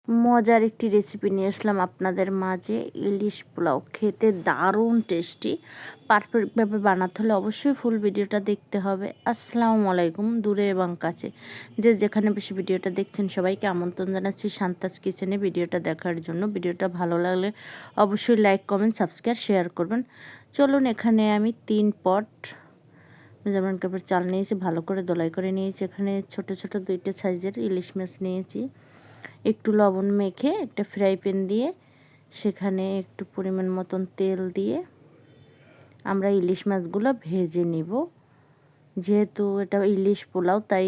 মজার একটি রেসিপি নিয়ে আসলাম আপনাদের মাঝে। ইলিশ পোলাও খেতে দারুণ টেস্টি। পারফেক্টভাবে বানাতে হলে অবশ্যই ফুল ভিডিওটা দেখতে হবে। আসসালামু আলাইকুম, দূরে এবং কাছে যে যেখানে বেশি ভিডিওটা দেখছেন সবাইকে আমন্ত্রণ জানাচ্ছি শান্তাজ কিচেনে ভিডিওটা দেখার জন্য। ভিডিওটা ভালো লাগলে অবশ্যই লাইক, কমেন্ট, সাবস্ক্রাইব, শেয়ার করবেন। চলুন, এখানে আমি 3 পট মেজারমেন্ট কাপের চাল নিয়েছি, ভালো করে দোলাই করে নিয়েছি। এখানে ছোট ছোট 2টা সাইজের ইলিশ মাছ নিয়েছি। একটু লবণ মেখে একটা ফ্রাই প্যান দিয়ে সেখানে একটু পরিমাণ মতন তেল দিয়ে আমরা ইলিশ মাছগুলো ভেজে নিব। যেহেতু এটা ইলিশ পোলাও, তাই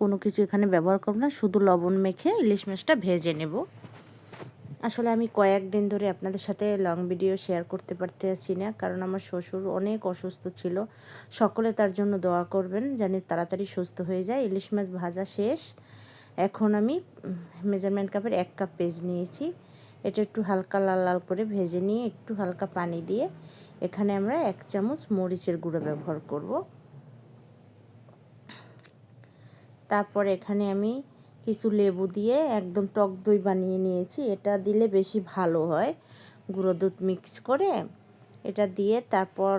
কোনো কিছু এখানে ব্যবহার করব না, শুধু লবণ মেখে ইলিশ মাছটা ভেজে নেব। আসলে আমি কয়েকদিন ধরে আপনাদের সাথে লং ভিডিও শেয়ার করতে পারতেছি না, কারণ আমার শ্বশুর অনেক অসুস্থ ছিল। সকলে তার জন্য দোয়া করবেন, জানি তাড়াতাড়ি সুস্থ হয়ে যায়। ইলিশ মাছ ভাজা শেষ। এখন আমি মেজারমেন্ট কাপের 1 কাপ পেঁয়াজ নিয়েছি। এটা একটু হালকা লাল লাল করে ভেজে নিয়ে একটু হালকা পানি দিয়ে এখানে আমরা 1 চামচ মরিচের গুঁড়ো ব্যবহার করব। তারপর এখানে আমি কিছু লেবু দিয়ে একদম টক দই বানিয়ে নিয়েছি। এটা দিলে বেশি ভালো হয়, গুঁড়ো দুধ মিক্স করে এটা দিয়ে। তারপর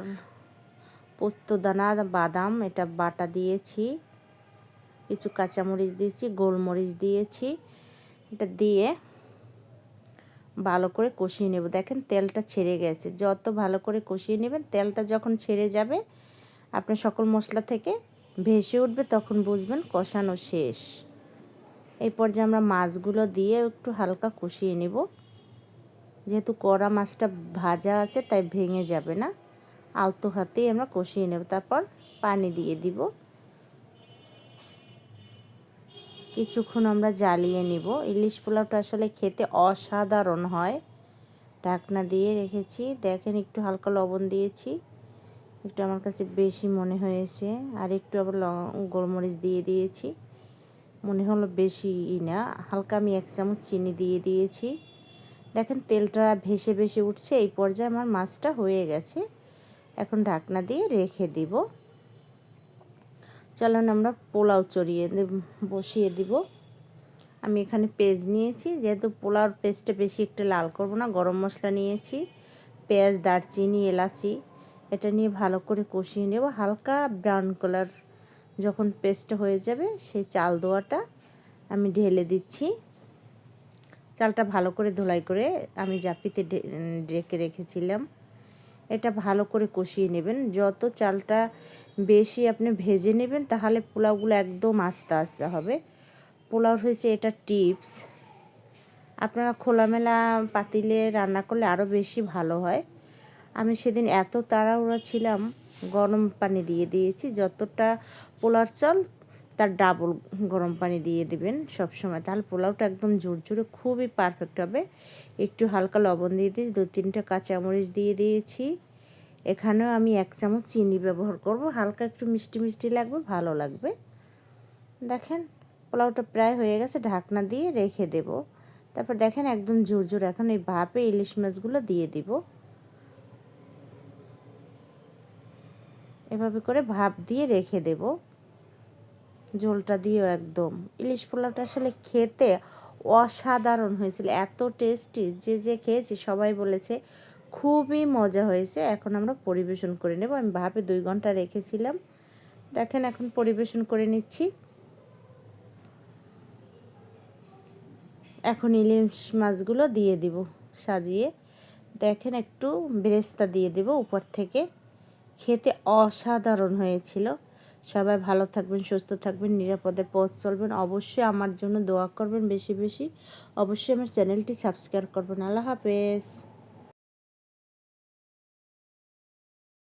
পোস্তদানা, বাদাম এটা বাটা দিয়েছি, কিছু কাঁচামরিচ দিয়েছি, গোলমরিচ দিয়েছি। এটা দিয়ে ভালো করে কষিয়ে নেব। দেখেন তেলটা ছেড়ে গেছে। যত ভালো করে কষিয়ে নেবেন, তেলটা যখন ছেড়ে যাবে আপনার সকল মশলা থেকে ভেসে উঠবে, তখন বুঝবেন কষানো শেষ। এই পর্যায়ে আমরা মাছগুলো দিয়ে একটু হালকা কষিয়ে নেব। যেহেতু কড়া মাছটা ভাজা আছে তাই ভেঙে যাবে না, আলতো হাতেই আমরা কষিয়ে নেব। তারপর পানি দিয়ে দিব। কিছুক্ষণ আমরা জ্বালিয়ে নিব। ইলিশ পোলাওটা আসলে খেতে অসাধারণ হয়। ঢাকনা দিয়ে রেখেছি। দেখেন একটু হালকা লবণ দিয়েছি, একটু আমার কাছে বেশি মনে হয়েছে, আর একটু আবার গোলমরিচ দিয়ে দিয়েছি, মনে হলো বেশি না। হালকা আমি 1 চামচ চিনি দিয়ে দিয়েছি। দেখেন তেলটা ভেসে ভেসে উঠছে। এই পর্যায়ে আমার মাছটা হয়ে গেছে। এখন ঢাকনা দিয়ে রেখে দিব। চলুন আমরা পোলাও বসিয়ে দিব। আমি এখানে পেঁয়াজ নিয়েছি, যেহেতু পোলাওর পেস্টটা বেশি একটু লাল করব না। গরম মশলা নিয়েছি, পেঁয়াজ, দারচিনি, এলাচি, এটা নিয়ে ভালো করে কষিয়ে নেব। হালকা ব্রাউন কালার যখন পেস্টটা হয়ে যাবে, সেই চাল দোয়াটা আমি ঢেলে দিচ্ছি। চালটা ভালো করে ধোলাই করে আমি জাপিতে ঢেকে রেখেছিলাম। এটা ভালো করে কষিয়ে নেবেন। যত চালটা বেশি আপনি ভেজে নেবেন, তাহলে পোলাওগুলো একদম আস্তে আস্তে হবে। পোলাও হয়েছে এটা টিপস। আপনারা খোলামেলা পাতিলে রান্না করলে আরও বেশি ভালো হয়। আমি সেদিন এত তাড়াহুড়া ছিলাম, গরম পানি দিয়ে দিয়েছি। যতটা পোলার চাল তার ডাবল গরম পানি দিয়ে দেবেন সব সময়, তাহলে পোলাওটা একদম ঝুরঝুরে খুবই পারফেক্ট হবে। একটু হালকা লবণ দিয়ে দিয়েছি, 2-3টা কাঁচামরিচ দিয়ে দিয়েছি। এখানেও আমি 1 চামচ চিনি ব্যবহার করব। হালকা একটু মিষ্টি মিষ্টি লাগবে, ভালো লাগবে। দেখেন পোলাওটা প্রায় হয়ে গেছে, ঢাকনা দিয়ে রেখে দেব। তারপর দেখেন একদম ঝুরঝুর। এখন এই ভাপে ইলিশ মাছগুলো দিয়ে দিব। এভাবে করে ভাপ দিয়ে রেখে দেব। ঝোলটা দিয়েও একদম ইলিশ পোলাওটা আসলে খেতে অসাধারণ হয়েছিল, এত টেস্টি। যে যে খেয়েছি সবাই বলেছে খুবই মজা হয়েছে। এখন আমরা পরিবেশন করে নেব। আমি ভাপে 2 ঘন্টা রেখেছিলাম। দেখেন এখন পরিবেশন করে নিচ্ছি। এখন ইলিশ মাছগুলো দিয়ে দিব সাজিয়ে। দেখেন একটু বেরেস্তা দিয়ে দেব উপর থেকে। খেতে অসাধারণ হয়েছিল। সবাই ভালো থাকবেন, সুস্থ থাকবেন, নিরাপদে পথ চলবেন। অবশ্যই আমার জন্য দোয়া করবেন বেশি বেশি। অবশ্যই আমার চ্যানেলটি সাবস্ক্রাইব করবেন। আল্লাহ হাফেজ।